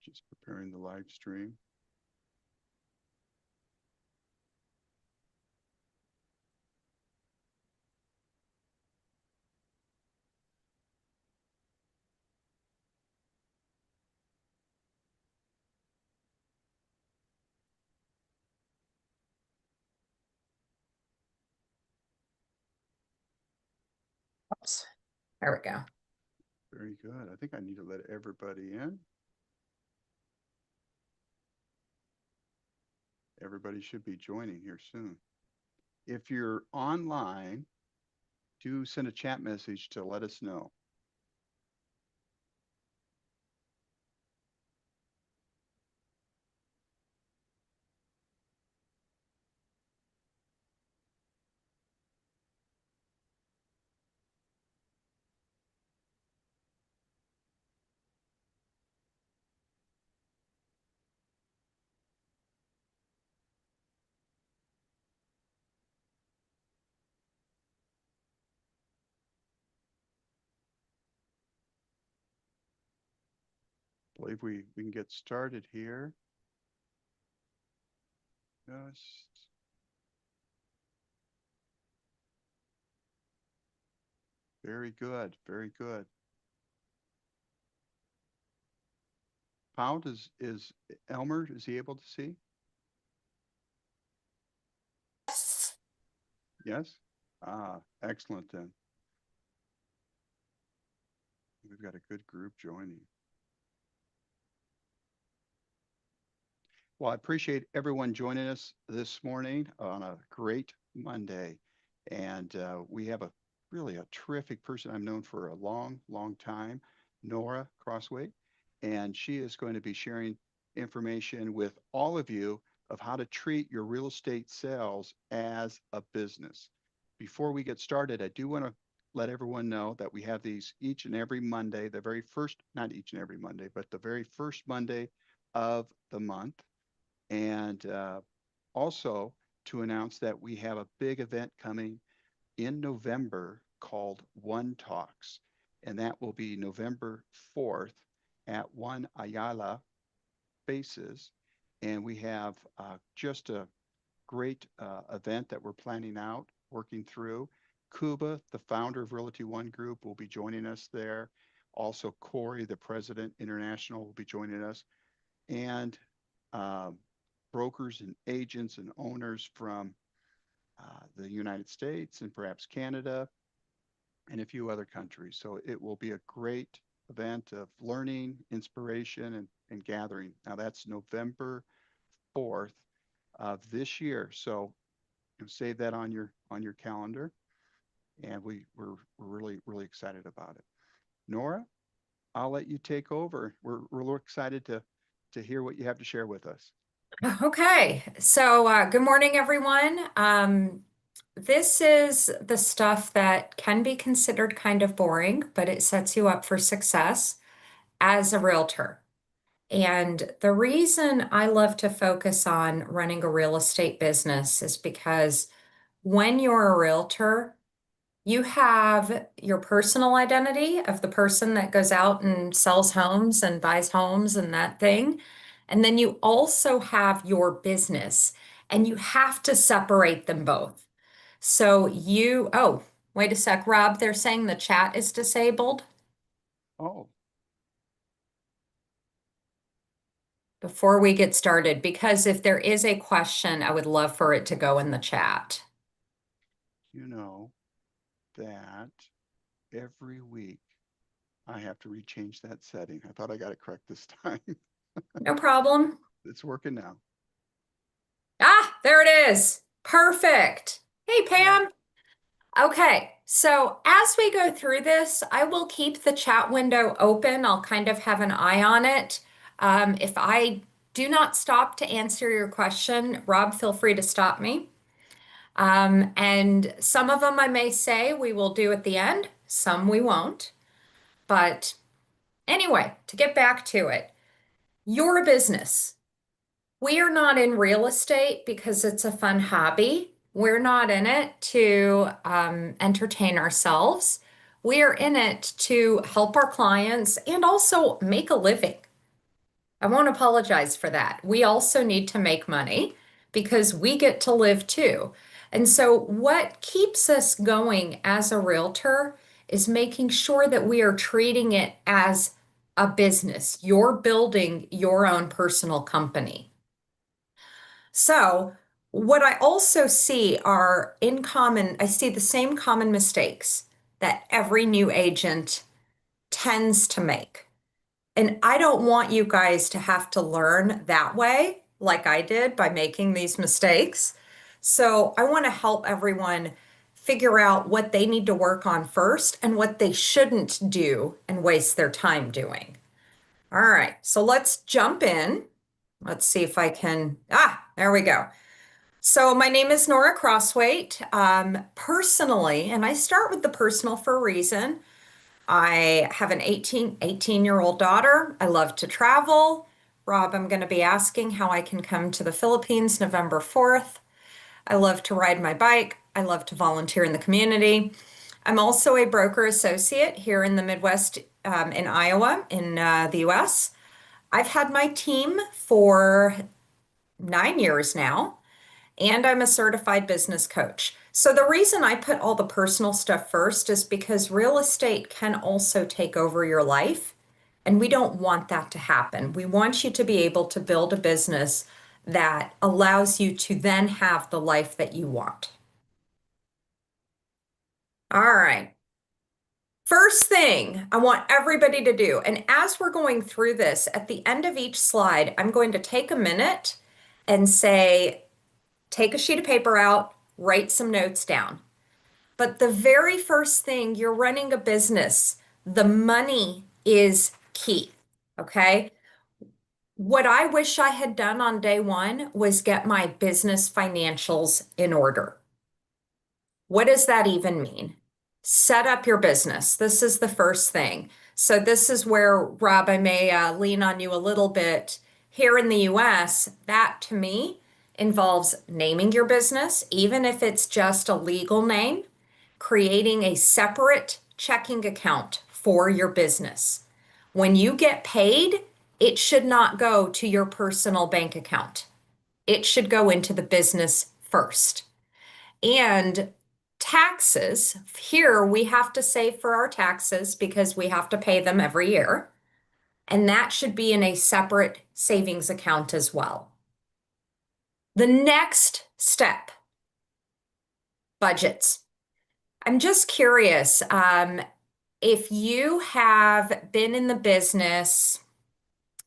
Just preparing the live stream. Oops. There we go. Very good. I think I need to let everybody in. Everybody should be joining here soon. If you're online, do send a chat message to let us know. I believe we can get started here. Just very good, very good. Pound is Elmer, is he able to see? Yes? Ah, excellent then. We've got a good group joining. Well, I appreciate everyone joining us this morning on a great Monday. And we have really a terrific person I've known for a long, long time, Nora Crosthwaite. And she is going to be sharing information with all of you of how to treat your real estate sales as a business. Before we get started, I do want to let everyone know that we have these each and every Monday, the very first, not each and every Monday, but the very first Monday of the month. And also to announce that we have a big event coming in November called One Talks. And that will be November 4th at One Ayala Spaces. And we have just a great event that we're planning out, working through. Kuba, the founder of Realty One Group, will be joining us there. Also, Corey, the president international, will be joining us. And brokers and agents and owners from the United States and perhaps Canada and a few other countries. So it will be a great event of learning, inspiration, and gathering. Now that's November 4th of this year. So save that on your calendar. And we're really, really excited about it. Nora, I'll let you take over. We're really excited to hear what you have to share with us. Okay, so good morning, everyone. This is the stuff that can be considered kind of boring, but it sets you up for success as a realtor. And the reason I love to focus on running a real estate business is because when you're a realtor, you have your personal identity of the person that goes out and sells homes and buys homes and that thing. And then you also have your business, and you have to separate them both. Oh, wait a sec, Rob, they're saying the chat is disabled. Oh, Before we get started, because if there is a question, I would love for it to go in the chat. you know that every week I have to rechange that setting. I thought I got it correct this time. No problem. It's working now. Ah, there it is. Perfect. Hey, Pam. Okay, so as we go through this, I will keep the chat window open. I'll kind of have an eye on it. If I do not stop to answer your question, Rob, feel free to stop me. And some of them I may say we will do at the end, some we won't. But anyway, to get back to it, you're a business. We are not in real estate because it's a fun hobby. We're not in it to entertain ourselves. We are in it to help our clients and also make a living. I won't apologize for that. We also need to make money because we get to live too. And so, what keeps us going as a realtor is making sure that we are treating it as a business. You're building your own personal company. So, what I also see are I see the same common mistakes that every new agent tends to make. And I don't want you guys to have to learn that way, like I did by making these mistakes. So I want to help everyone figure out what they need to work on first and what they shouldn't do and waste their time doing. All right, so let's jump in. Let's see if I can. There we go. So my name is Nora Crosthwaite. Personally, and I start with the personal for a reason. I have an 18-year-old daughter. I love to travel. Rob, I'm going to be asking how I can come to the Philippines November 4th. I love to ride my bike. I love to volunteer in the community. I'm also a broker associate here in the Midwest, in Iowa, in the US. I've had my team for 9 years now, and I'm a certified business coach. So the reason I put all the personal stuff first is because real estate can also take over your life, and we don't want that to happen. We want you to be able to build a business that allows you to then have the life that you want. All right. First thing I want everybody to do, and as we're going through this, at the end of each slide, I'm going to take a minute and say, take a sheet of paper out, write some notes down. But the very first thing, you're running a business, the money is key. Okay. What I wish I had done on day one was get my business financials in order. What does that even mean? Set up your business. This is the first thing. So, this is where, Rob, I may lean on you a little bit. Here in the US, that to me involves naming your business, even if it's just a legal name, creating a separate checking account for your business. When you get paid, it should not go to your personal bank account. It should go into the business first. And taxes, here we have to save for our taxes because we have to pay them every year. And that should be in a separate savings account as well. The next step, budgets. I'm just curious, if you have been in the business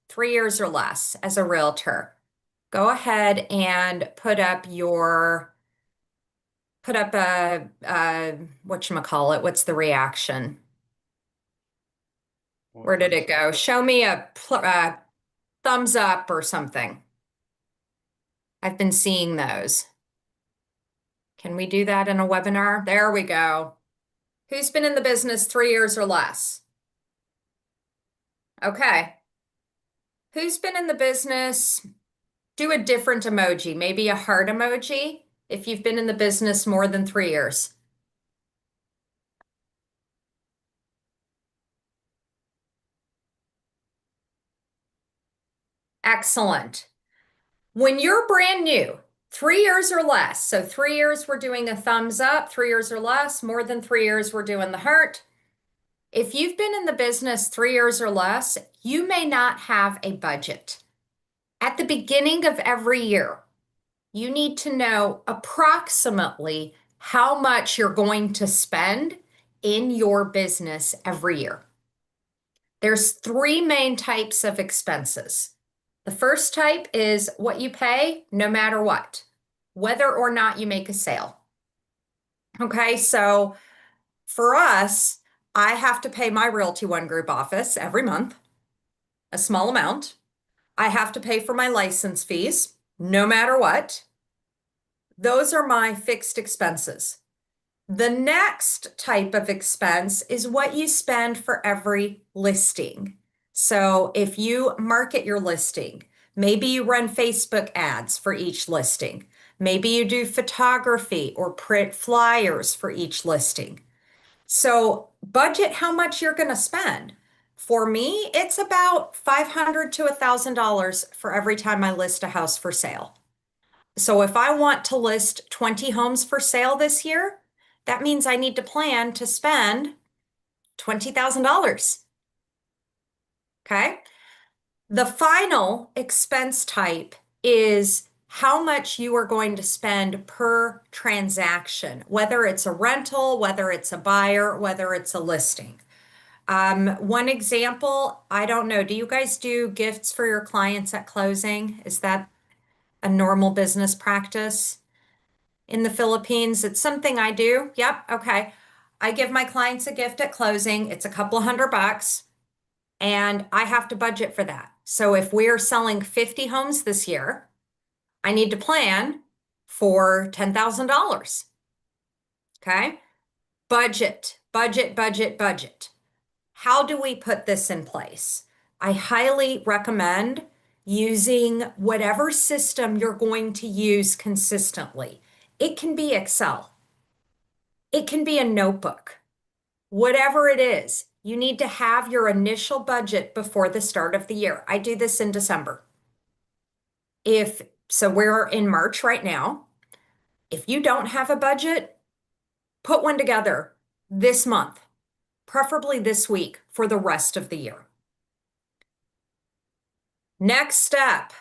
3 years or less as a realtor, go ahead and put up a whatchamacallit, what's the reaction? Well, Where did it thumbs up. go? Show me a thumbs up or something. I've been seeing those. Can we do that in a webinar? There we go. Who's been in the business 3 years or less? Okay. Who's been in the business? Do a different emoji, maybe a heart emoji if you've been in the business more than 3 years. Excellent. When you're brand new, 3 years or less, so 3 years we're doing a thumbs up, 3 years or less, more than 3 years we're doing the heart. If you've been in the business 3 years or less, you may not have a budget. At the beginning of every year, you need to know approximately how much you're going to spend in your business every year. There's three main types of expenses. The first type is what you pay no matter what, whether or not you make a sale. Okay, so for us, I have to pay my Realty One Group office every month, a small amount. I have to pay for my license fees no matter what. Those are my fixed expenses. The next type of expense is what you spend for every listing. So if you market your listing, maybe you run Facebook ads for each listing. Maybe you do photography or print flyers for each listing. So budget how much you're going to spend. For me, it's about $500 to $1,000 for every time I list a house for sale. So if I want to list 20 homes for sale this year, that means I need to plan to spend $20,000. Okay. The final expense type is how much you are going to spend per transaction, whether it's a rental, whether it's a buyer, whether it's a listing. One example, I don't know, do you guys do gifts for your clients at closing? Is that a normal business practice in the Philippines? It's something I do. Yep. Okay. I give my clients a gift at closing. It's a couple of $100 and I have to budget for that. So if we're selling 50 homes this year, I need to plan for $10,000. Okay. Budget, budget, budget, budget. How do we put this in place? I highly recommend using whatever system you're going to use consistently. It can be Excel. It can be a notebook. Whatever it is, you need to have your initial budget before the start of the year. I do this in December. So we're in March right now. If you don't have a budget, put one together this month, preferably this week for the rest of the year. Next step.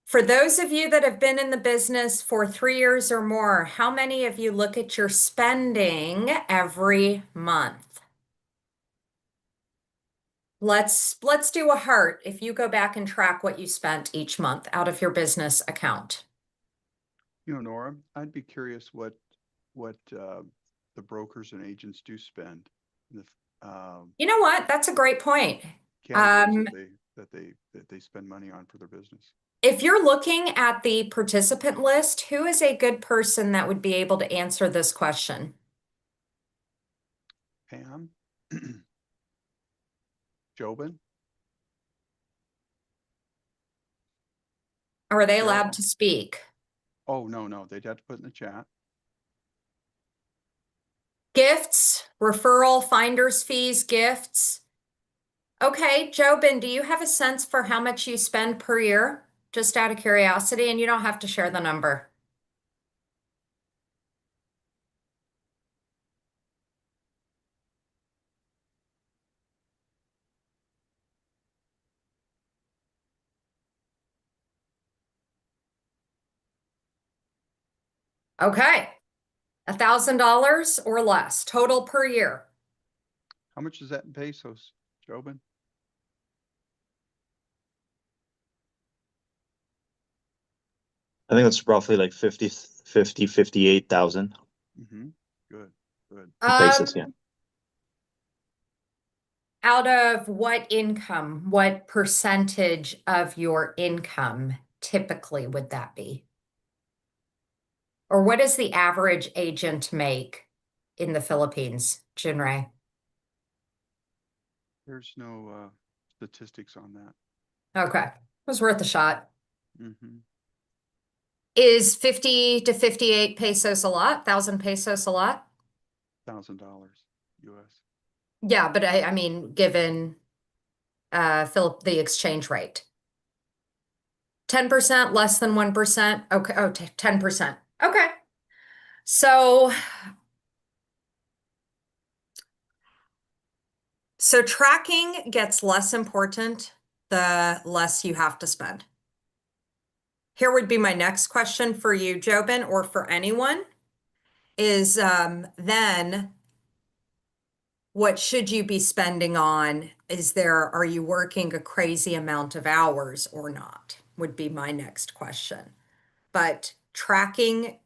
For those of you that have been in the business for 3 years or more, how many of you look at your spending every month? Let's do a heart if you go back and track what you spent each month out of your business account. Nora, I'd be curious what the brokers and agents do spend in the You know what? That's a great point. categories Um, that they spend money on for their business. if you're looking at the participant list, who is a good person that would be able to answer this question? Pam, Jobin, Are they allowed Cheryl. to speak? Oh, no, they'd have to put in the chat. Gifts, referral, finder's fees, gifts. Okay, Jobin, do you have a sense for how much you spend per year? Just out of curiosity, and you don't have to share the number. Okay, $1,000 or less total per year. How much is that in pesos, Jobin? I think it's roughly like 58,000 Mm-hmm. Good, good. pesos, yeah. Out of what income, what percentage of your income typically would that be? Or what does the average agent make in the Philippines, Junrei? There's no statistics on that. Okay, it was worth a shot. Mm-hmm. Is 50 to 58 pesos a lot? 1,000 pesos a lot? $1,000 US. Yeah, but I mean, given the exchange rate. 10%, less than 1%. Okay, 10%. Okay. So tracking gets less important the less you have to spend. Here would be my next question for you, Jobin, or for anyone, is then what should you be spending on? Are you working a crazy amount of hours or not? Would be my next question. But tracking,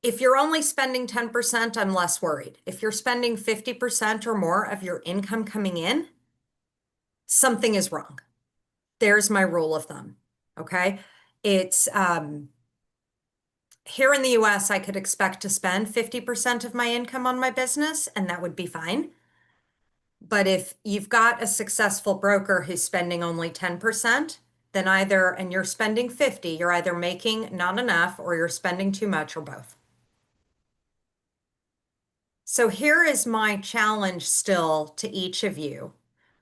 if you're only spending 10%, I'm less worried. If you're spending 50% or more of your income coming in, something is wrong. There's my rule of thumb. Okay. It's here in the US, I could expect to spend 50% of my income on my business, and that would be fine. But if you've got a successful broker who's spending only 10%, then and you're spending 50, you're either making not enough or you're spending too much or both. So here is my challenge still to each of you.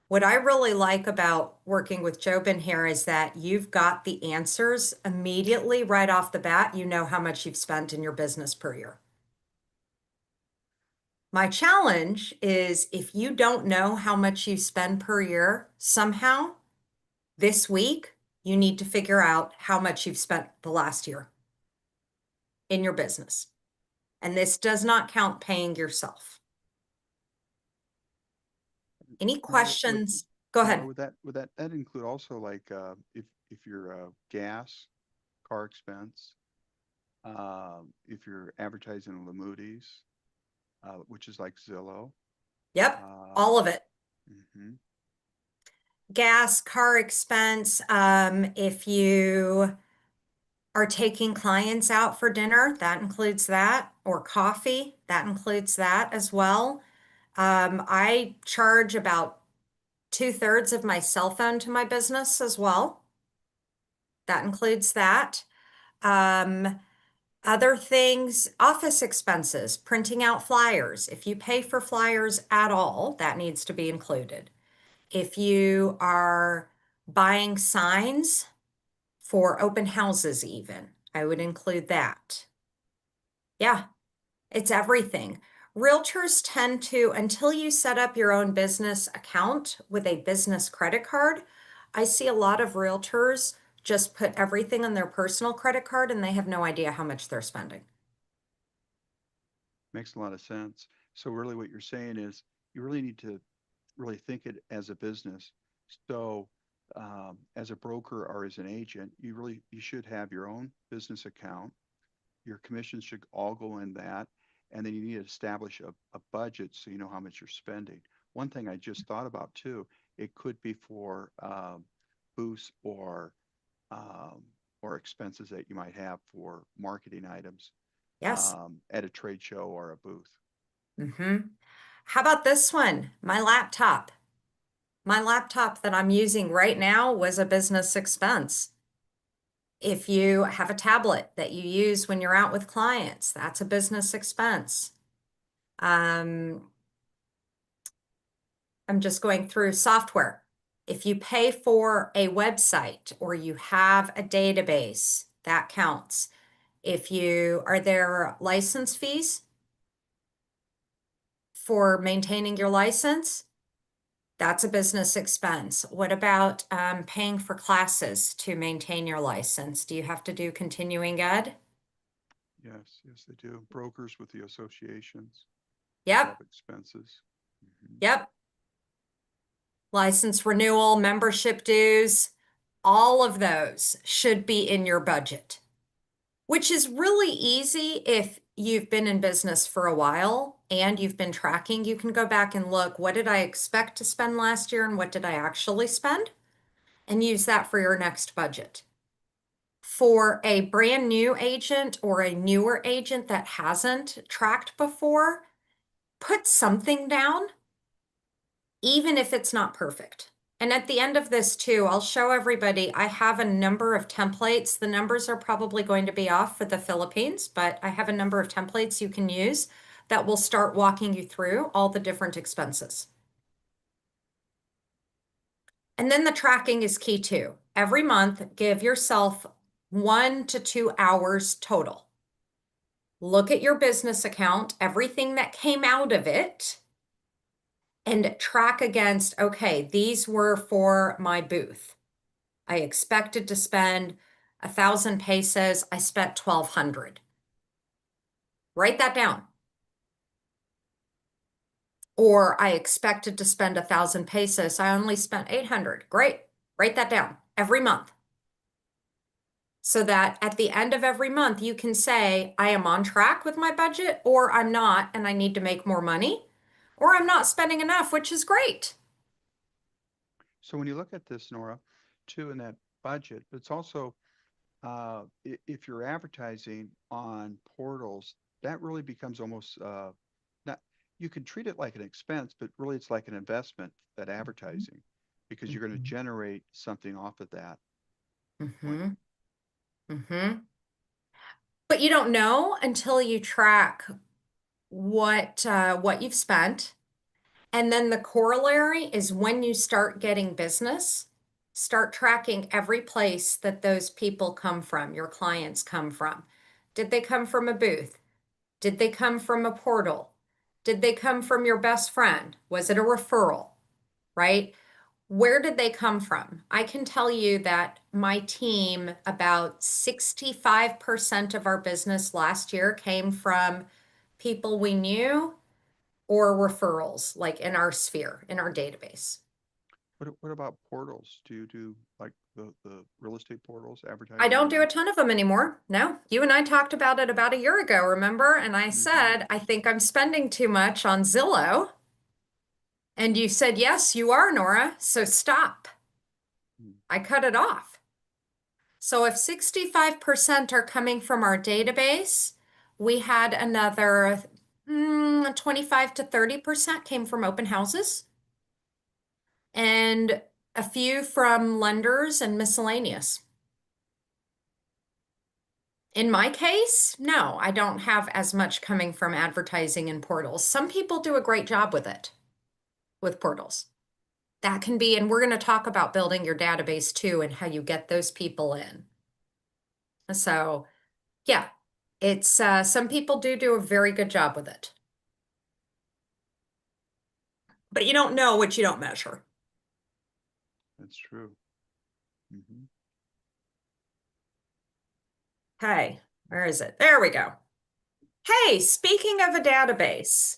What I really like about working with Jobin here is that you've got the answers immediately right off the bat. You know how much you've spent in your business per year. My challenge is if you don't know how much you spend per year, somehow this week, you need to figure out how much you've spent the last year in your business. And this does not count paying yourself. Any Nora, questions? Go Nora, ahead. that include also like if your gas, car expense, if you're advertising the Moody's, which is like Zillow. Yep, all of it. Mhm. Gas, car expense. If you are taking clients out for dinner, that includes that, or coffee, that includes that as well. I charge about 2/3 of my cell phone to my business as well. That includes that. Other things, office expenses, printing out flyers. If you pay for flyers at all, that needs to be included. If you are buying signs for open houses even, I would include that. Yeah, it's everything. Realtors tend to, until you set up your own business account with a business credit card, I see a lot of realtors just put everything on their personal credit card and they have no idea how much they're spending. Makes a lot of sense. So really what you're saying is you really need to really think it as a business. So as a broker or as an agent, you should have your own business account. Your commissions should all go in that. And then you need to establish a budget so you know how much you're spending. One thing I just thought about too, it could be for booths um, or expenses that you might have for marketing items Yes. at a trade show or a booth. How about this one? My laptop. My laptop that I'm using right now was a business expense. If you have a tablet that you use when you're out with clients, that's a business expense. Um, I'm just going through software. If you pay for a website or you have a database, that counts. If you are there license fees for maintaining your license, that's a business expense. What about paying for classes to maintain your license? Do you have to do continuing ed? Yes, yes, they do. Brokers with the associations, they have Yep, expenses. Mhm. yep. License renewal, membership dues, all of those should be in your budget, which is really easy if you've been in business for a while and you've been tracking. You can go back and look, what did I expect to spend last year and what did I actually spend? And use that for your next budget. For a brand new agent or a newer agent that hasn't tracked before, put something down, even if it's not perfect. And at the end of this too, I'll show everybody, I have a number of templates. The numbers are probably going to be off for the Philippines, but I have a number of templates you can use that will start walking you through all the different expenses. And then the tracking is key too. Every month, give yourself 1 to 2 hours total. Look at your business account, everything that came out of it, and track against, okay, these were for my booth. I expected to spend 1,000 pesos. I spent 1,200. Write that down. Or I expected to spend 1,000 pesos. I only spent 800. Great. Write that down every month. So that at the end of every month, you can say, I am on track with my budget, or I'm not, and I need to make more money, or I'm not spending enough, which is great. So when you look at this, Nora, too, in that budget, but it's also if you're advertising on portals, that really becomes almost not, you can treat it like an expense, but really it's like an investment, that advertising, because you're going to generate something off of that. Mm-hmm. Mm-hmm. But you don't know until you track what you've spent. And then the corollary is when you start getting business, start tracking every place that those people come from, your clients come from. Did they come from a booth? Did they come from a portal? Did they come from your best friend? Was it a referral? Right? Where did they come from? I can tell you that my team, about 65% of our business last year came from people we knew or referrals, like in our sphere, in our database. What about portals? Do you do like the real estate portals, I advertising don't on do a that? ton of them anymore. No, you and I talked about it about a year ago, remember? And I Mm-hmm. said, I think I'm spending too much on Zillow. And you said, yes, you are, Nora. So stop. I cut it off. So if 65% are coming from our database, we had another 25 to 30% came from open houses and a few from lenders and miscellaneous. In my case, no, I don't have as much coming from advertising and portals. Some people do a great job with it, with portals. That can be, and we're going to talk about building your database too and how you get those people in. So, yeah, it's some people do a very good job with it. But you don't know what you don't measure. That's true. Mm-hmm. Hey, where is it? There we go. Hey, speaking of a database,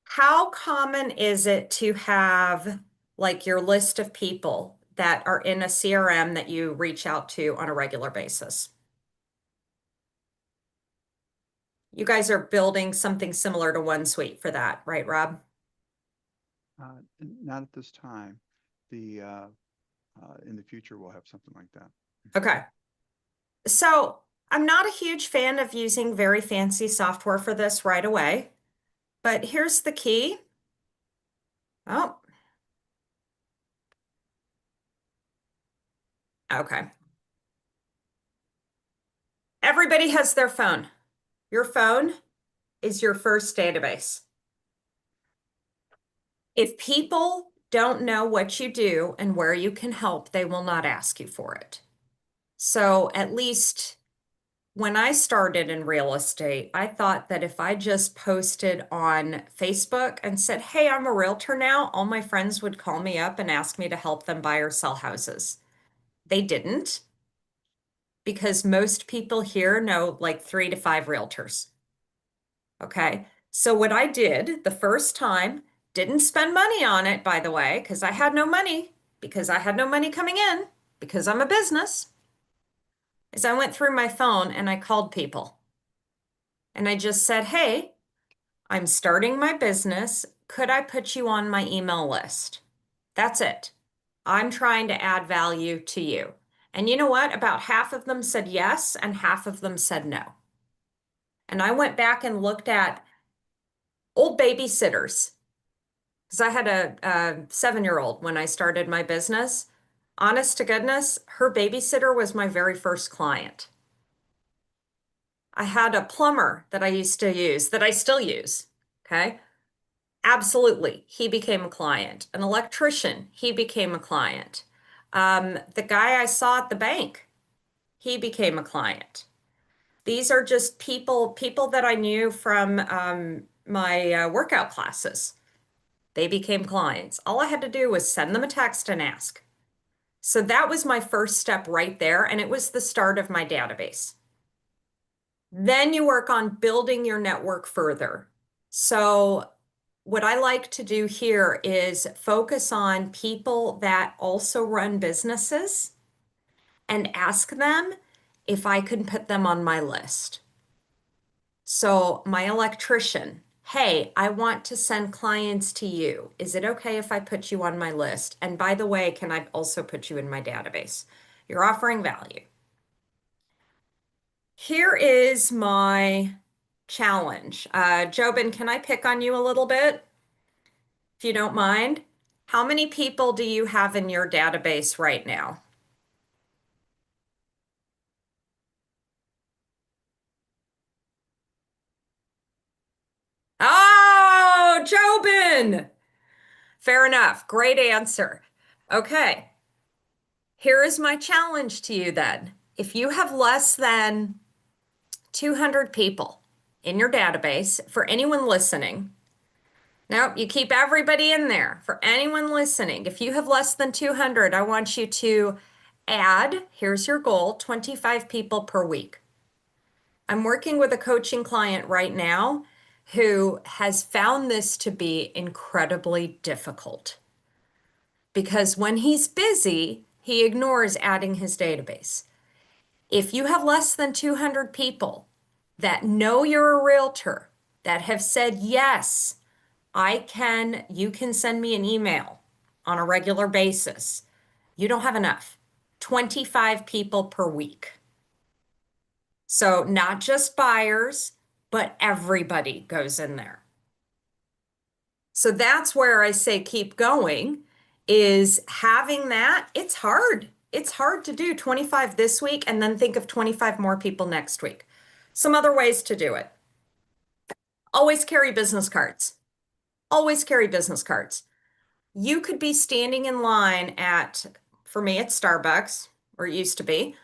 how common is it to have like your list of people that are in a CRM that you reach out to on a regular basis? You guys are building something similar to OneSuite for that, right, Rob? Not at this time. The in the future we'll have something like that. Okay. So I'm not a huge fan of using very fancy software for this right away, but here's the key. Oh, okay. Everybody has their phone. Your phone is your first database. If people don't know what you do and where you can help, they will not ask you for it. So at least when I started in real estate, I thought that if I just posted on Facebook and said, hey, I'm a realtor now, all my friends would call me up and ask me to help them buy or sell houses. They didn't, because most people here know like 3 to 5 realtors. Okay. So what I did the first time, didn't spend money on it, by the way, because I had no money, because I had no money coming in, because I'm a business, is I went through my phone and I called people. And I just said, hey, I'm starting my business. Could I put you on my email list? That's it. I'm trying to add value to you. And you know what? About half of them said yes, and half of them said no. And I went back and looked at old babysitters because I had a 7-year-old when I started my business. Honest to goodness, her babysitter was my very first client. I had a plumber that I used to use that I still use. Okay. Absolutely. He became a client. An electrician, he became a client. The guy I saw at the bank, he became a client. These are just people that I knew from my workout classes. They became clients. All I had to do was send them a text and ask. So that was my first step right there, and it was the start of my database. Then you work on building your network further. So what I like to do here is focus on people that also run businesses and ask them if I can put them on my list. So my electrician, hey, I want to send clients to you. Is it okay if I put you on my list? And by the way, can I also put you in my database? You're offering value. Here is my challenge. Jobin, can I pick on you a little bit, if you don't mind? How many people do you have in your database right now? Kevin. Fair enough. Great answer. Okay. Here is my challenge to you then. If you have less than 200 people in your database, for anyone listening, nope, you keep everybody in there. For anyone listening, if you have less than 200, I want you to add, here's your goal, 25 people per week. I'm working with a coaching client right now who has found this to be incredibly difficult because when he's busy, he ignores adding his database. If you have less than 200 people that know you're a realtor, that have said, yes, you can send me an email on a regular basis, you don't have enough. 25 people per week. So not just buyers, but everybody goes in there. So that's where I say keep going, is having that. It's hard. It's hard to do 25 this week and then think of 25 more people next week. Some other ways to do it. Always carry business cards. Always carry business cards. You could be standing in line for me, it's Starbucks, or it used to be.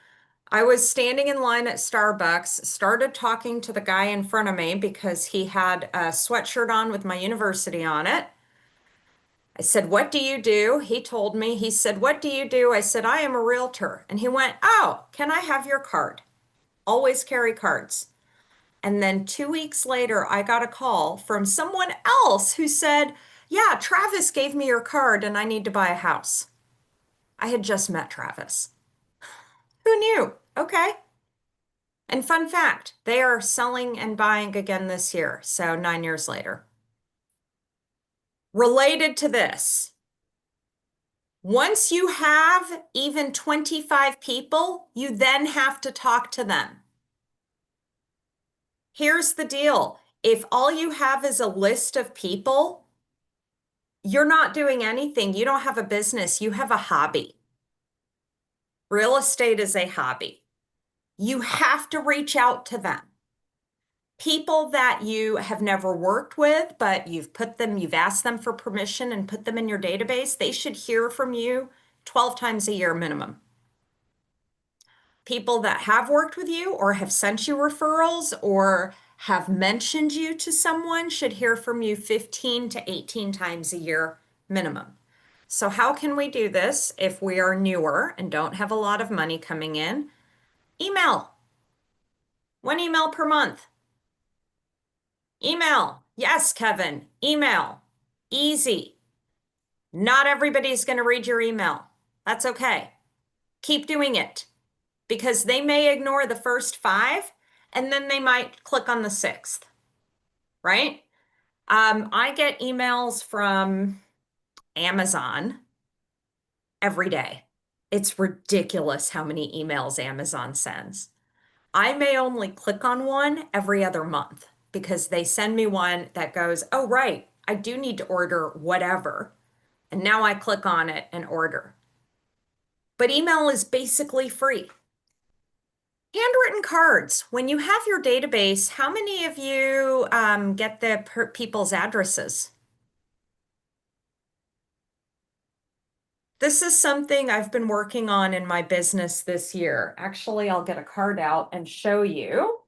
I was standing in line at Starbucks, started talking to the guy in front of me because he had a sweatshirt on with my university on it. I said, "What do you do?" He told me. He said, "What do you do?" I said, "I am a realtor." And he went, "Oh, can I have your card?" Always carry cards. And then 2 weeks later, I got a call from someone else who said, "Yeah, Travis gave me your card and I need to buy a house." I had just met Travis. Who knew? Okay. And fun fact, they are selling and buying again this year, so 9 years later. Related to this, once you have even 25 people, you then have to talk to them. Here's the deal. If all you have is a list of people, you're not doing anything. You don't have a business. You have a hobby. Real estate is a hobby. You have to reach out to them. People that you have never worked with, but you've asked them for permission and put them in your database, they should hear from you 12 times a year minimum. People that have worked with you or have sent you referrals or have mentioned you to someone should hear from you 15 to 18 times a year minimum. So how can we do this if we are newer and don't have a lot of money coming in? Email. 1 email per month. Email. Yes, Kevin. Email. Easy. Not everybody's going to read your email. That's okay. Keep doing it because they may ignore the first 5 and then they might click on the 6th, right? I get emails from Amazon every day. It's ridiculous how many emails Amazon sends. I may only click on one every other month because they send me one that goes, "Oh, right, I do need to order whatever." And now I click on it and order. But email is basically free. Handwritten cards. When you have your database, how many of you get the people's addresses? This is something I've been working on in my business this year. Actually, I'll get a card out and show you.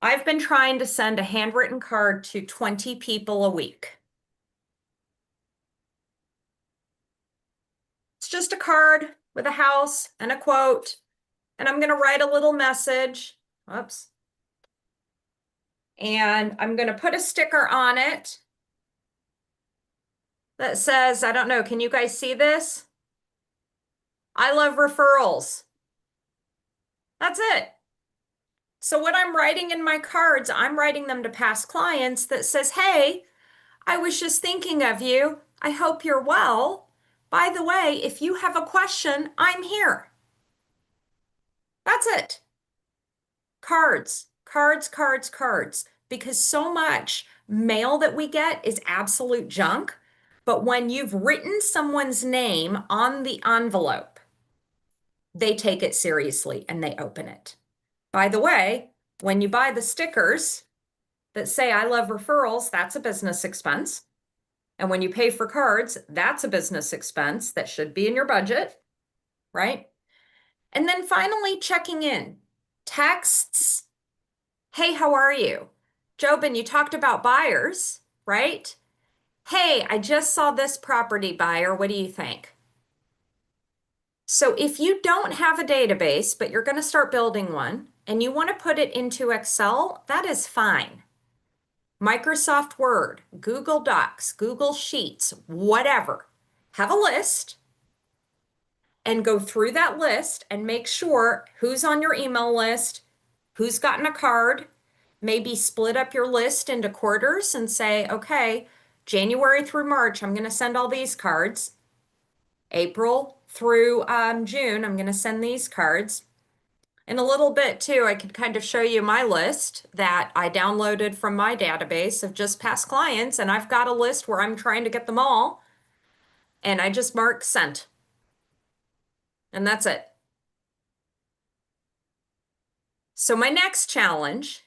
I've been trying to send a handwritten card to 20 people a week. It's just a card with a house and a quote, and I'm going to write a little message. Whoops. And I'm going to put a sticker on it that says, I don't know, can you guys see this? I love referrals. That's it. So what I'm writing in my cards, I'm writing them to past clients that says, "Hey, I was just thinking of you. I hope you're well. By the way, if you have a question, I'm here." That's it. Cards, cards, cards, cards. Because so much mail that we get is absolute junk. But when you've written someone's name on the envelope, they take it seriously and they open it. By the way, when you buy the stickers that say, I love referrals, that's a business expense. And when you pay for cards, that's a business expense that should be in your budget, right? And then finally, checking in. Texts. Hey, how are you? Jobin, you talked about buyers, right? Hey, I just saw this property buyer. What do you think? So if you don't have a database, but you're going to start building one and you want to put it into Excel, that is fine. Microsoft Word, Google Docs, Google Sheets, whatever. Have a list and go through that list and make sure who's on your email list, who's gotten a card. Maybe split up your list into quarters and say, okay, January through March, I'm going to send all these cards. April through June, I'm going to send these cards. In a little bit too, I could kind of show you my list that I downloaded from my database of just past clients, and I've got a list where I'm trying to get them all, and I just mark sent. And that's it. So my next challenge,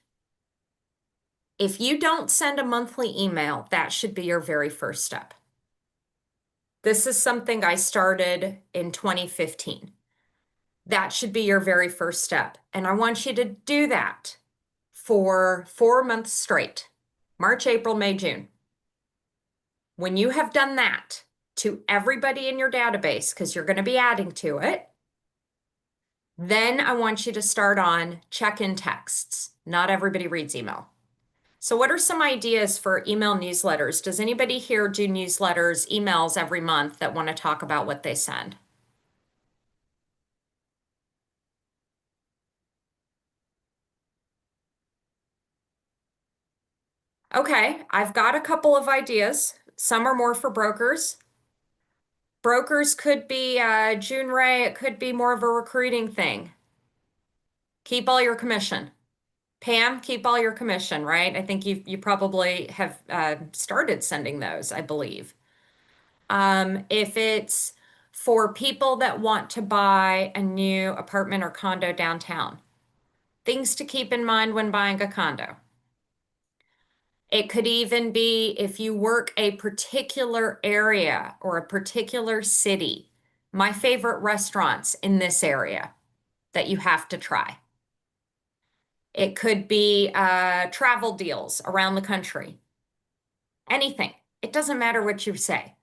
if you don't send a monthly email, that should be your very first step. This is something I started in 2015. That should be your very first step. And I want you to do that for 4 months straight, March, April, May, June. When you have done that to everybody in your database, because you're going to be adding to it, then I want you to start on check-in texts. Not everybody reads email. So what are some ideas for email newsletters? Does anybody here do newsletters, emails every month that want to talk about what they send? Okay, I've got a couple of ideas. Some are more for brokers. Brokers could be June Ray, it could be more of a recruiting thing. Keep all your commission. Pam, keep all your commission, right? I think you probably have started sending those, I believe. If it's for people that want to buy a new apartment or condo downtown, things to keep in mind when buying a condo. It could even be if you work a particular area or a particular city, my favorite restaurants in this area that you have to try. It could be travel deals around the country. Anything. It doesn't matter what you say.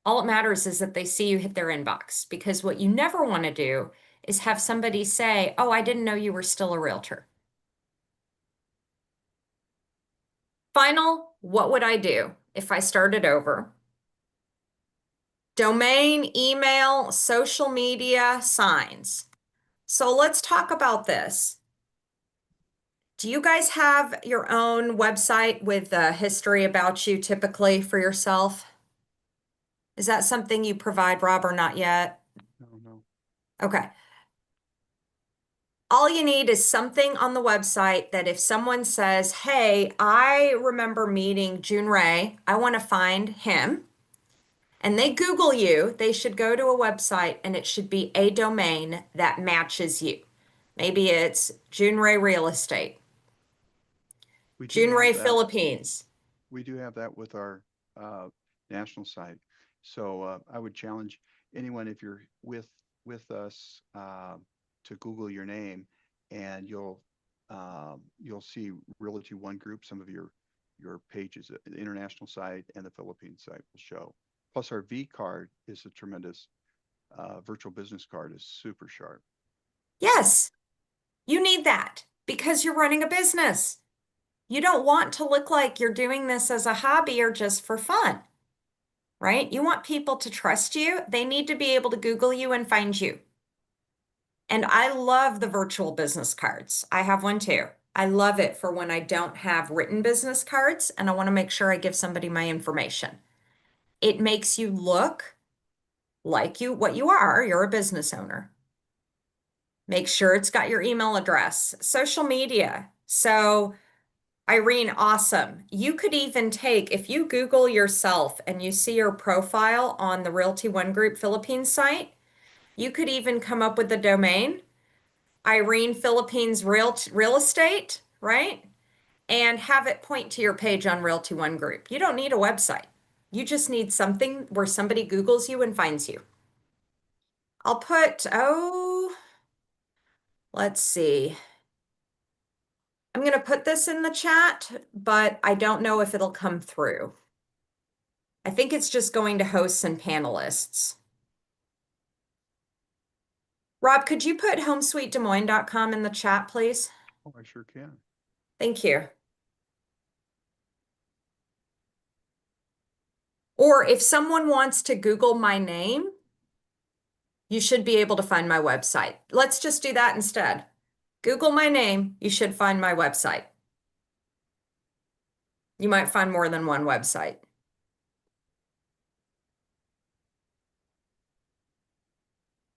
All it matters is that they see you hit their inbox, because what you never want to do is have somebody say, oh, I didn't know you were still a realtor. Final, what would I do if I started over? Domain, email, social media, signs. So let's talk about this. Do you guys have your own website with a history about you typically for yourself? Is that something you provide, Rob, or not yet? No. Okay. All you need is something on the website that if someone says, hey, I remember meeting June Ray, I want to find him, and they Google you, they should go to a website and it should be a domain that matches you. Maybe it's June Ray Real Estate, We do June have Ray that. Philippines. We do have that with our national site. So I would challenge anyone, if you're with us, to Google your name, and you'll see Realty One Group. Some of your pages, the international site and the Philippine site will show. Plus, our V card is a tremendous virtual business card, is super sharp. Yes, you need that because you're running a business. You don't want to look like you're doing this as a hobby or just for fun, right? You want people to trust you. They need to be able to Google you and find you. And I love the virtual business cards. I have one too. I love it for when I don't have written business cards and I want to make sure I give somebody my information. It makes you look like what you are. You're a business owner. Make sure it's got your email address. Social media. So Irene, awesome. You could even take, if you Google yourself and you see your profile on the Realty One Group Philippines site, you could even come up with a domain, Irene Philippines Real Estate, right? and have it point to your page on Realty One Group. You don't need a website. You just need something where somebody Googles you and finds you. I'll put, oh, let's see. I'm going to put this in the chat, but I don't know if it'll come through. I think it's just going to hosts and panelists. Rob, could you put homesweetdesmoines.com in the chat, please? Oh, I sure can. Thank you. Or if someone wants to Google my name, you should be able to find my website. Let's just do that instead. Google my name, you should find my website. You might find more than one website.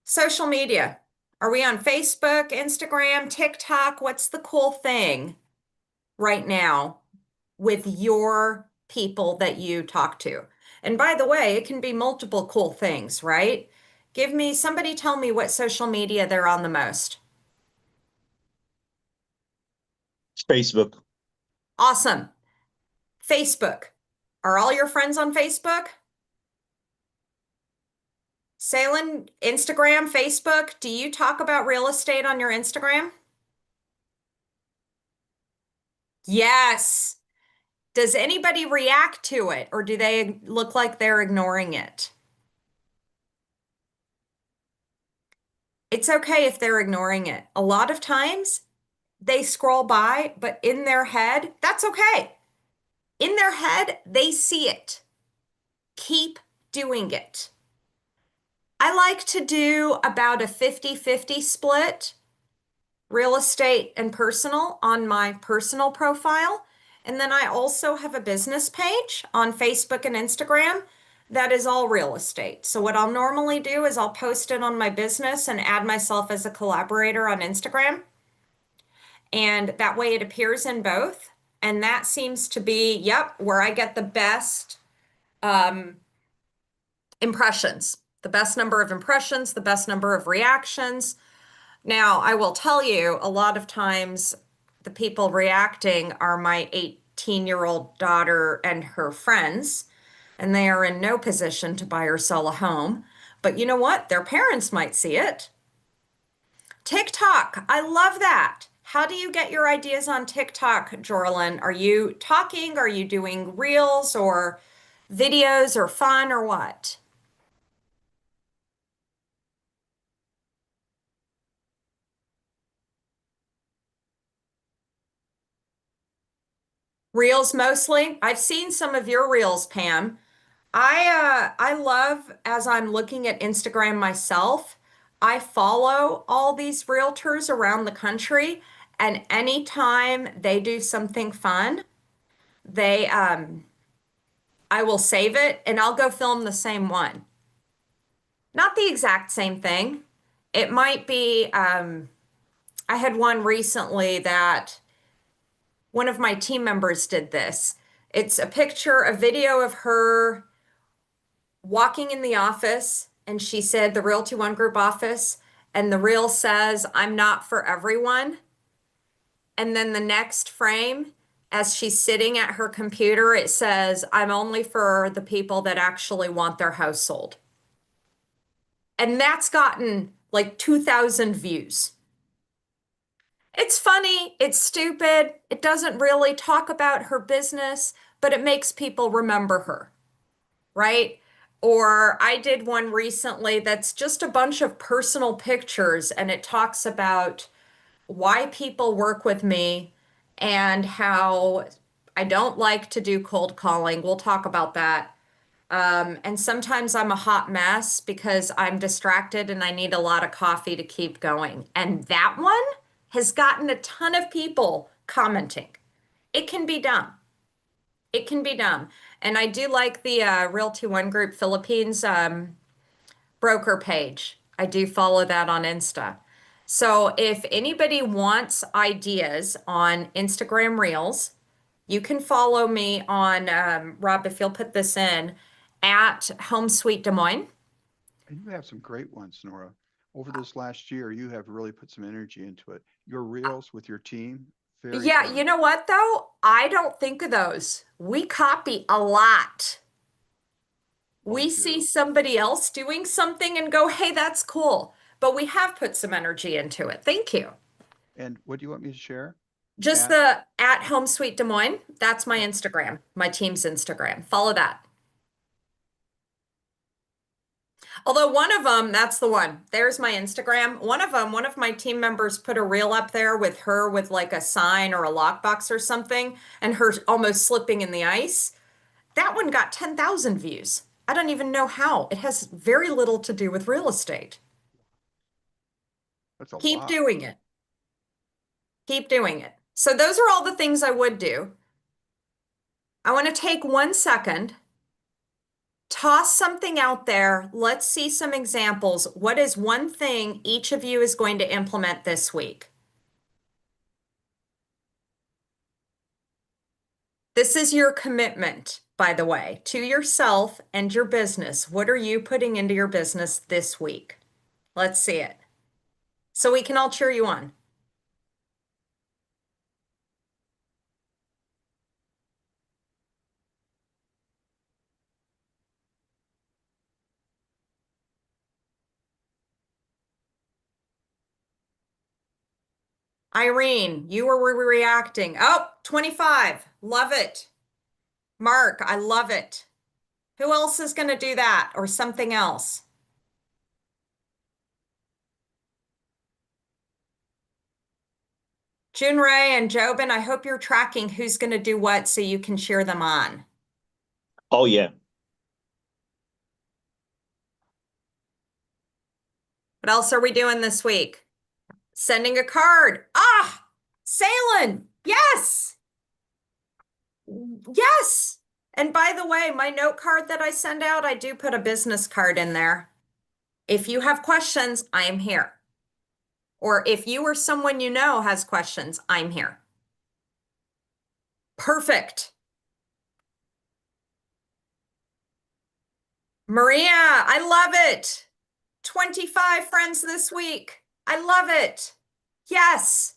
Social media. Are we on Facebook, Instagram, TikTok? What's the cool thing right now with your people that you talk to? And by the way, it can be multiple cool things, right? Somebody tell me what social media they're on the most. Facebook. Awesome. Facebook. Are all your friends on Facebook? Salen, Instagram, Facebook, do you talk about real estate on your Instagram? Yes. Does anybody react to it or do they look like they're ignoring it? It's okay if they're ignoring it. A lot of times they scroll by, but in their head, that's okay. In their head, they see it. Keep doing it. I like to do about a 50-50 split, real estate and personal, on my personal profile. And then I also have a business page on Facebook and Instagram that is all real estate. So what I'll normally do is I'll post it on my business and add myself as a collaborator on Instagram. And that way it appears in both. And that seems to be, yep, where I get the best impressions, the best number of impressions, the best number of reactions. Now, I will tell you, a lot of times the people reacting are my 18-year-old daughter and her friends, and they are in no position to buy or sell a home. But you know what? Their parents might see it. TikTok, I love that. How do you get your ideas on TikTok, Jorlyn? Are you talking? Are you doing reels or videos or fun or what? Reels mostly. I've seen some of your reels, Pam. I love, as I'm looking at Instagram myself, I follow all these realtors around the country, and anytime they do something fun, they I will save it and I'll go film the same one. Not the exact same thing. It might be I had one recently that one of my team members did this. It's a picture, a video of her walking in the office, and she said the Realty One Group office, and the reel says, "I'm not for everyone." And then the next frame, as she's sitting at her computer, it says, "I'm only for the people that actually want their house sold." And that's gotten like 2,000 views. It's funny, it's stupid, it doesn't really talk about her business, but it makes people remember her, right? Or I did one recently that's just a bunch of personal pictures and it talks about why people work with me and how I don't like to do cold calling. We'll talk about that. And sometimes I'm a hot mess because I'm distracted and I need a lot of coffee to keep going. And that one has gotten a ton of people commenting. It can be done. It can be done. And I do like the Realty One Group Philippines broker page. I do follow that on Insta. So if anybody wants ideas on Instagram Reels, you can follow me on, Rob, if you'll put this in, at Home Sweet Des Moines. And you have some great ones, Nora. Over this last year, you have really put some energy into it. Your reels with your team, Very Yeah, fun. you know what though? I don't think of those. We copy a lot. Oh, you We see do. somebody else doing something and go, hey, that's cool. But we have put some energy into it. Thank you. And what do you want me to share? Just At the at home Sweet Des Moines. That's my oh, Instagram, my team's Instagram. Follow that. Although one of them, that's the one. There's my Instagram. One of them, one of my team members put a reel up there with her with like a sign or a lockbox or something and her almost slipping in the ice. That one got 10,000 views. I don't even know how. It has very little to do with real estate. that's a Keep lot. doing it. Keep doing it. So those are all the things I would do. I want to take 1 second, toss something out there. Let's see some examples. What is one thing each of you is going to implement this week? This is your commitment, by the way, to yourself and your business. What are you putting into your business this week? Let's see it. So we can all cheer you on. Irene, you were reacting. Oh, 25. Love it. Mark, I love it. Who else is going to do that or something else? Junrei and Jobin, I hope you're tracking who's going to do what so you can cheer them on. Oh, yeah. What else are we doing this week? Sending a card. Ah, sailing. Yes. Yes. And by the way, my note card that I send out, I do put a business card in there. If you have questions, I am here. Or if you or someone you know has questions, I'm here. Perfect. Maria, I love it. 25 friends this week. I love it. Yes.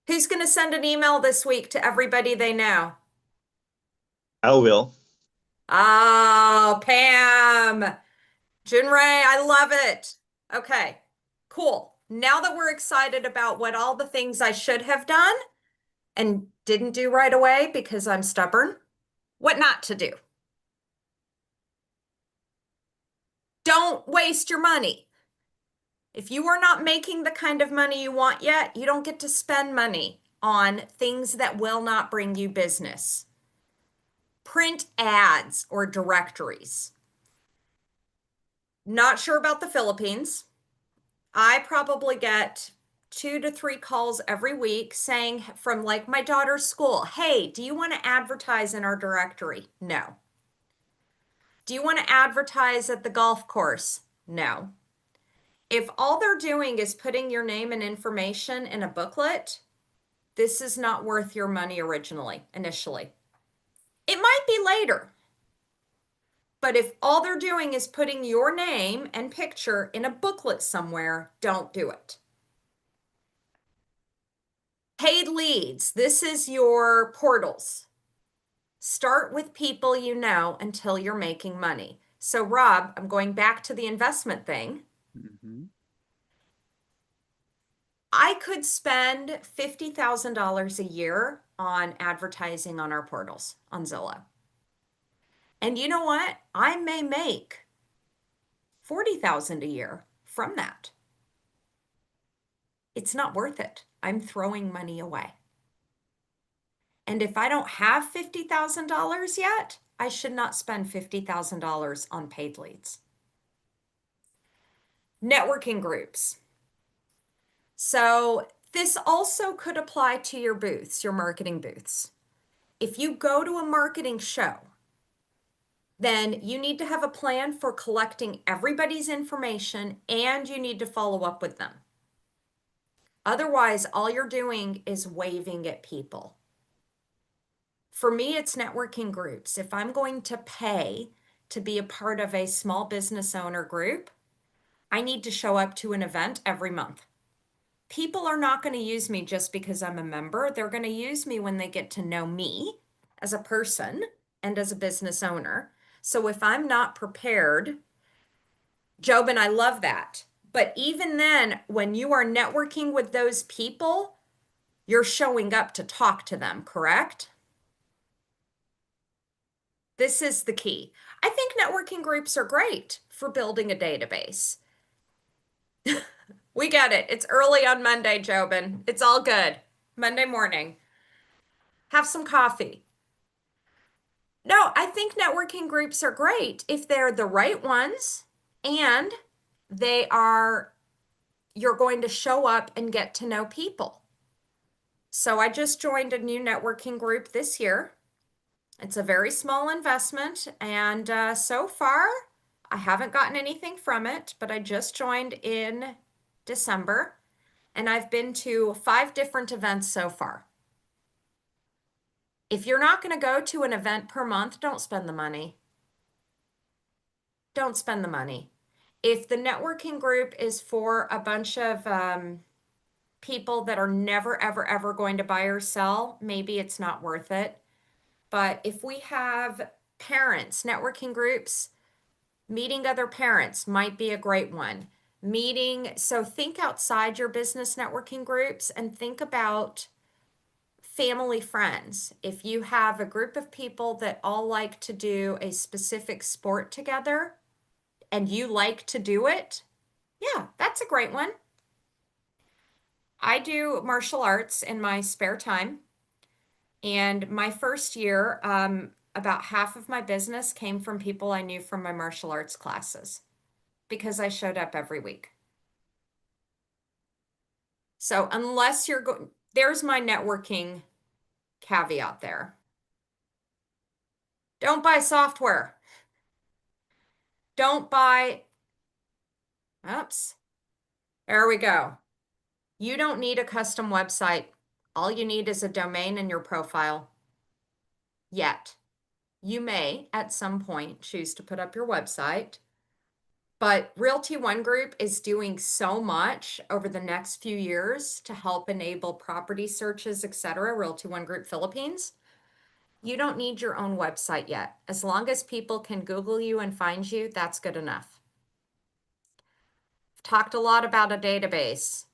Who's going to send an email this week to everybody they know? I will. Oh, Pam. Junrei, I love it. Okay, cool. Now that we're excited about what all the things I should have done and didn't do right away because I'm stubborn, what not to do. Don't waste your money. If you are not making the kind of money you want yet, you don't get to spend money on things that will not bring you business. Print ads or directories. Not sure about the Philippines. I probably get 2 to 3 calls every week saying from like my daughter's school, hey, do you want to advertise in our directory? No. Do you want to advertise at the golf course? No. If all they're doing is putting your name and information in a booklet, this is not worth your money initially. It might be later, but if all they're doing is putting your name and picture in a booklet somewhere, don't do it. Paid leads, this is your portals. Start with people you know until you're making money. So Rob, I'm going back to the investment thing. Mm-hmm. I could spend $50,000 a year on advertising on our portals on Zillow. And you know what? I may make 40,000 a year from that. It's not worth it. I'm throwing money away. And if I don't have $50,000 yet, I should not spend $50,000 on paid leads. Networking groups. So this also could apply to your booths, your marketing booths. If you go to a marketing show, then you need to have a plan for collecting everybody's information and you need to follow up with them. Otherwise, all you're doing is waving at people. For me, it's networking groups. If I'm going to pay to be a part of a small business owner group, I need to show up to an event every month. people are not going to use me just because I'm a member. They're going to use me when they get to know me as a person and as a business owner. So if I'm not prepared, Job, and I love that. But even then, when you are networking with those people, you're showing up to talk to them, correct? This is the key. I think networking groups are great for building a database. We get it. It's early on Monday, Jobin. It's all good. Monday morning. Have some coffee. No, I think networking groups are great if they're the right ones and you're going to show up and get to know people. So I just joined a new networking group this year. It's a very small investment, and so far I haven't gotten anything from it, but I just joined in December, and I've been to 5 different events so far. If you're not going to go to an event per month, don't spend the money. Don't spend the money. If the networking group is for a bunch of people that are never, ever, ever going to buy or sell, maybe it's not worth it. But if we have parents, networking groups, meeting other parents might be a great one. So think outside your business networking groups and think about family friends. If you have a group of people that all like to do a specific sport together and you like to do it, yeah, that's a great one. I do martial arts in my spare time. And my first year, about half of my business came from people I knew from my martial arts classes because I showed up every week. So unless you're going, there's my networking caveat there. Don't buy software. Don't buy, oops, there we go. You don't need a custom website. All you need is a domain and your profile. Yet. You may, at some point, choose to put up your website. But Realty One Group is doing so much over the next few years to help enable property searches, etc. Realty One Group Philippines. You don't need your own website yet. As long as people can Google you and find you, that's good enough. I've talked a lot about a database.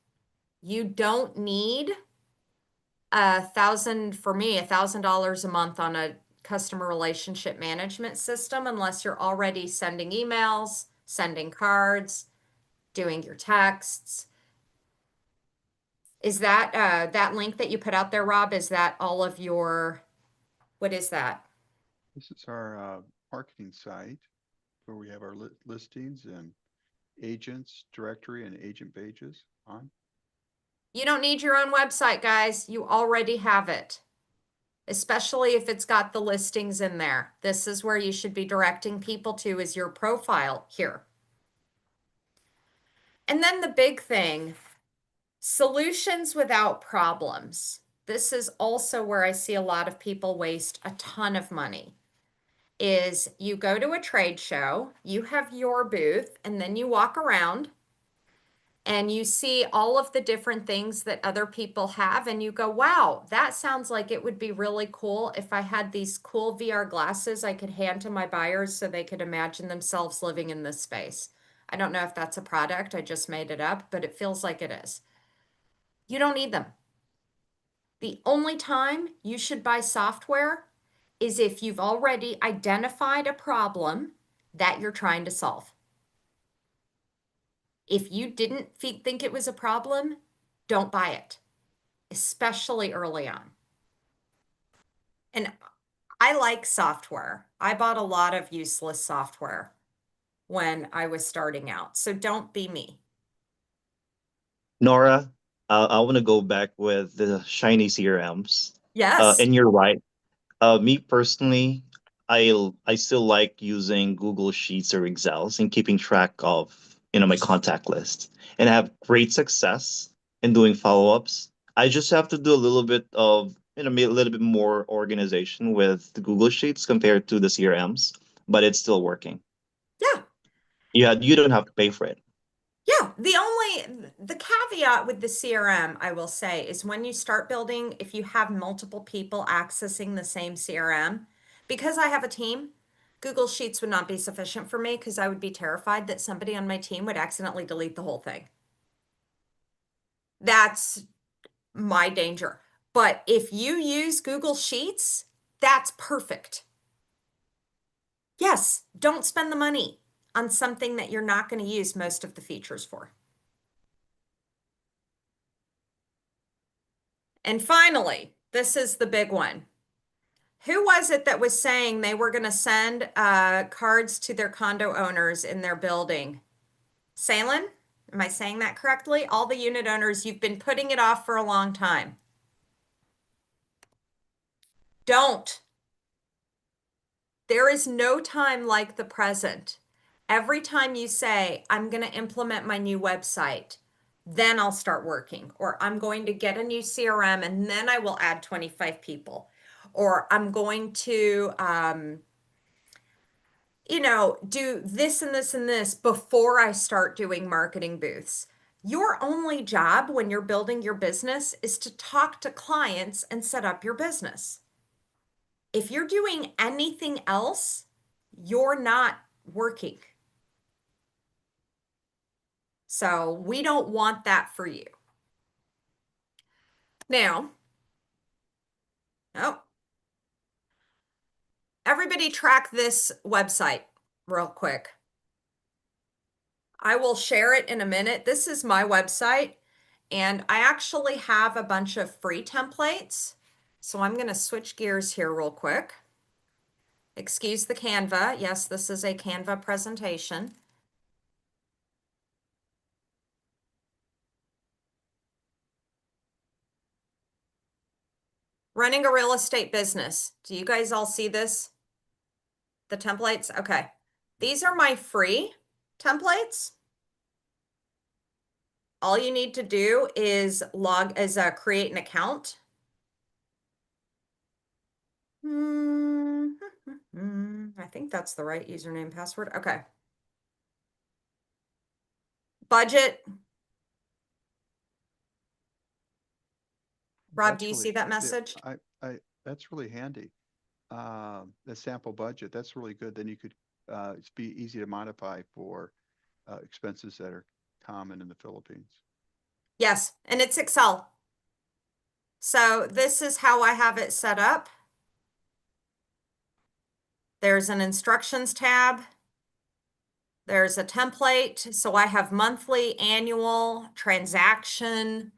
You don't need $1,000 a month on a customer relationship management system unless you're already sending emails, sending cards, doing your texts. Is that that link that you put out there, Rob? Is that all of your, what is that? This is our marketing site where we have our listings and agents directory and agent pages on. You don't need your own website, guys. You already have it, especially if it's got the listings in there. This is where you should be directing people to, is your profile here. And then the big thing, solutions without problems. This is also where I see a lot of people waste a ton of money. Is you go to a trade show, you have your booth, and then you walk around and you see all of the different things that other people have, and you go, wow, that sounds like it would be really cool if I had these cool VR glasses I could hand to my buyers so they could imagine themselves living in this space. I don't know if that's a product, I just made it up, but it feels like it is. You don't need them. The only time you should buy software is if you've already identified a problem that you're trying to solve. If you didn't think it was a problem, don't buy it, especially early on. And I like software. I bought a lot of useless software when I was starting out. So don't be me. Nora, I want to go back with the shiny CRMs. Yes. And you're right. Me personally, I still like using Google Sheets or Excels and keeping track of, my contact list, and I have great success in doing follow-ups. I just have to do a little bit of, a little bit more organization with the Google Sheets compared to the CRMs, but it's still working. Yeah. Yeah, you don't have to pay for it. Yeah. the caveat with the CRM, I will say, is when you start building, if you have multiple people accessing the same CRM, because I have a team, Google Sheets would not be sufficient for me because I would be terrified that somebody on my team would accidentally delete the whole thing. That's my danger. But if you use Google Sheets, that's perfect. Yes, don't spend the money on something that you're not going to use most of the features for. And finally, this is the big one. Who was it that was saying they were going to send cards to their condo owners in their building? Salen? Am I saying that correctly? All the unit owners, you've been putting it off for a long time. Don't. There is no time like the present. Every time you say, I'm going to implement my new website, then I'll start working, or I'm going to get a new CRM and then I will add 25 people, or I'm going to, do this and this and this before I start doing marketing booths. Your only job when you're building your business is to talk to clients and set up your business. If you're doing anything else, you're not working. So we don't want that for you. Now, oh, everybody track this website real quick. I will share it in a minute. This is my website, and I actually have a bunch of free templates. So I'm going to switch gears here real quick. Excuse the Canva. Yes, this is a Canva presentation. Running a real estate business. Do you guys all see this? The templates? Okay. These are my free templates. All you need to do is create an account. I think that's the right username password. Okay. Budget. Rob, do you see that message? That's really handy. The sample budget, that's really good. Then you could, it's be easy to modify for expenses that are common in the Philippines. Yes, and it's Excel. So this is how I have it set up. There's an instructions tab. There's a template. So I have monthly, annual, transaction.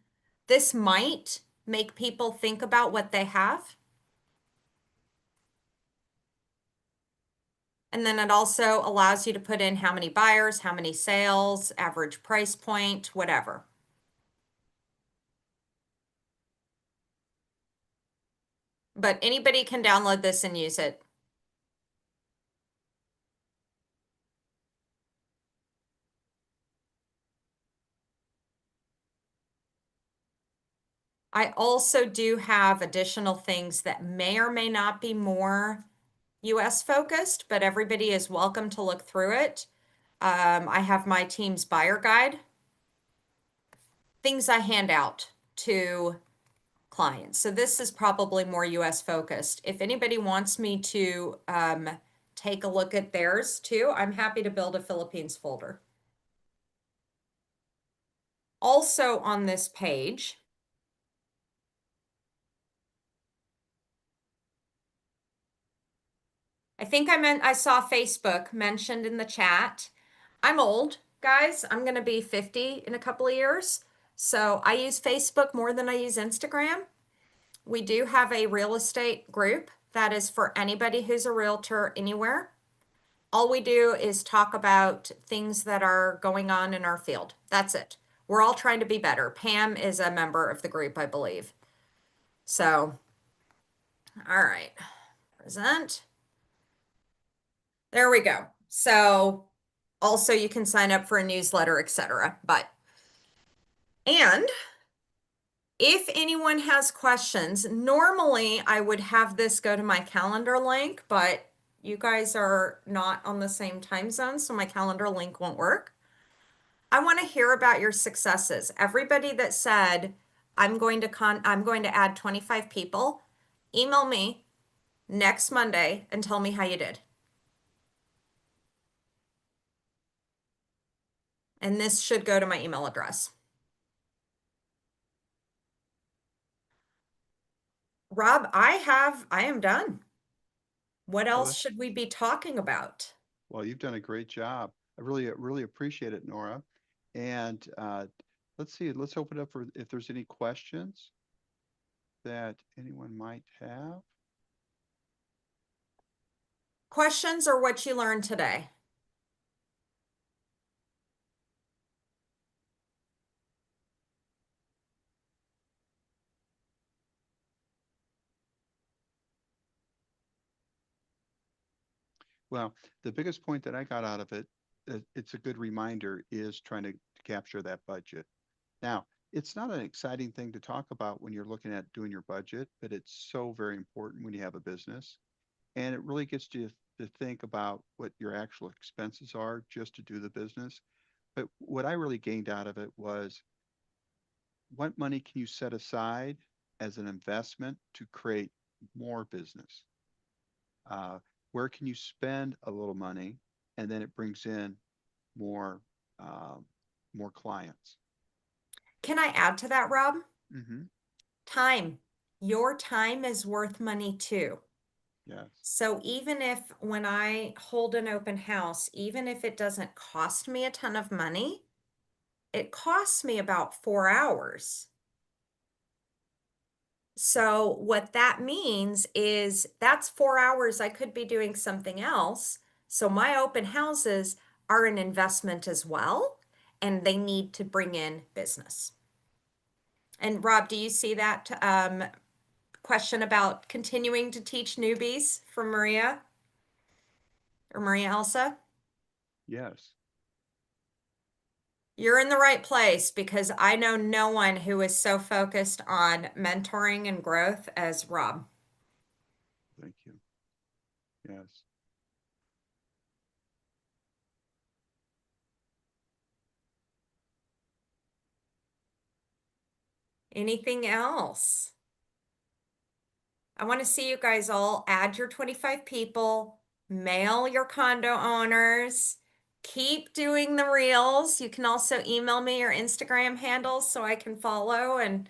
This might make people think about what they have. And then it also allows you to put in how many buyers, how many sales, average price point, whatever. But anybody can download this and use it. I also do have additional things that may or may not be more US focused, but everybody is welcome to look through it. I have my team's buyer guide, things I hand out to clients. So this is probably more US focused. If anybody wants me to take a look at theirs too, I'm happy to build a Philippines folder. Also on this page, I think I saw Facebook mentioned in the chat. I'm old, guys. I'm going to be 50 in a couple of years. So I use Facebook more than I use Instagram. We do have a real estate group that is for anybody who's a realtor anywhere. All we do is talk about things that are going on in our field. That's it. We're all trying to be better. Pam is a member of the group, I believe. So, all right. Present. There we go. So also you can sign up for a newsletter, etc. And if anyone has questions, normally I would have this go to my calendar link, but you guys are not on the same time zone, so my calendar link won't work. I want to hear about your successes. Everybody that said, I'm going to add 25 people, email me next Monday and tell me how you did. And this should go to my email address. Rob, I am done. What Well, else should we be talking about? well, you've done a great job. I really appreciate it, Nora. And let's see, let's open it up for if there's any questions that anyone might have. Questions or what you learned today? Well, the biggest point that I got out of it, it's a good reminder, is trying to capture that budget. Now, it's not an exciting thing to talk about when you're looking at doing your budget, but it's so very important when you have a business. And it really gets you to think about what your actual expenses are just to do the business. But what I really gained out of it was what money can you set aside as an investment to create more business? Uh, where can you spend a little money and then it brings in more um, more clients? Can I add to that, Rob? Hmm. Time. Your time is worth money too. Yes. So even if when I hold an open house, even if it doesn't cost me a ton of money, it costs me about 4 hours. So what that means is that's 4 hours I could be doing something else. So my open houses are an investment as well, and they need to bring in business. And Rob, do you see that question about continuing to teach newbies from Maria or Maria Elsa? Yes. You're in the right place because I know no one who is so focused on mentoring and growth as Rob. Thank you. Yes. Anything else? I want to see you guys all add your 25 people, mail your condo owners, keep doing the reels. You can also email me your Instagram handles so I can follow and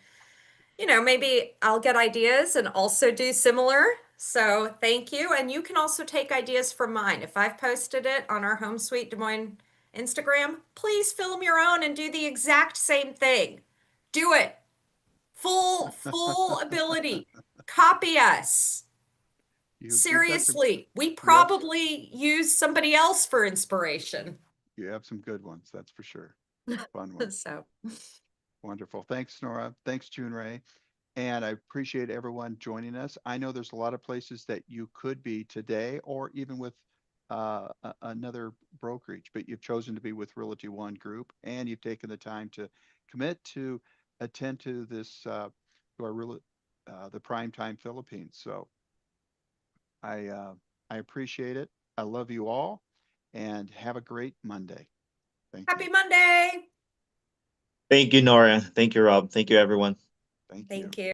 maybe I'll get ideas and also do similar. So thank you. And you can also take ideas from mine. If I've posted it on our Home Sweet Des Moines Instagram, please film your own and do the exact same thing. Do it. Full ability. Copy us. You've got some, Seriously, we you have probably use somebody else for inspiration. you have some good ones, that's for sure. Fun ones. So, Wonderful. Thanks, Nora. Thanks, June Ray. And I appreciate everyone joining us. I know there's a lot of places that you could be today or even with another brokerage, but you've chosen to be with Realty One Group and you've taken the time to commit to attend to this, to our the Primetime Philippines. So I, uh, I appreciate it. I love you all and have a great Monday. Thank you. happy Monday. Thank you, Nora. Thank you, Rob. Thank you, everyone. Thank you. Thank you.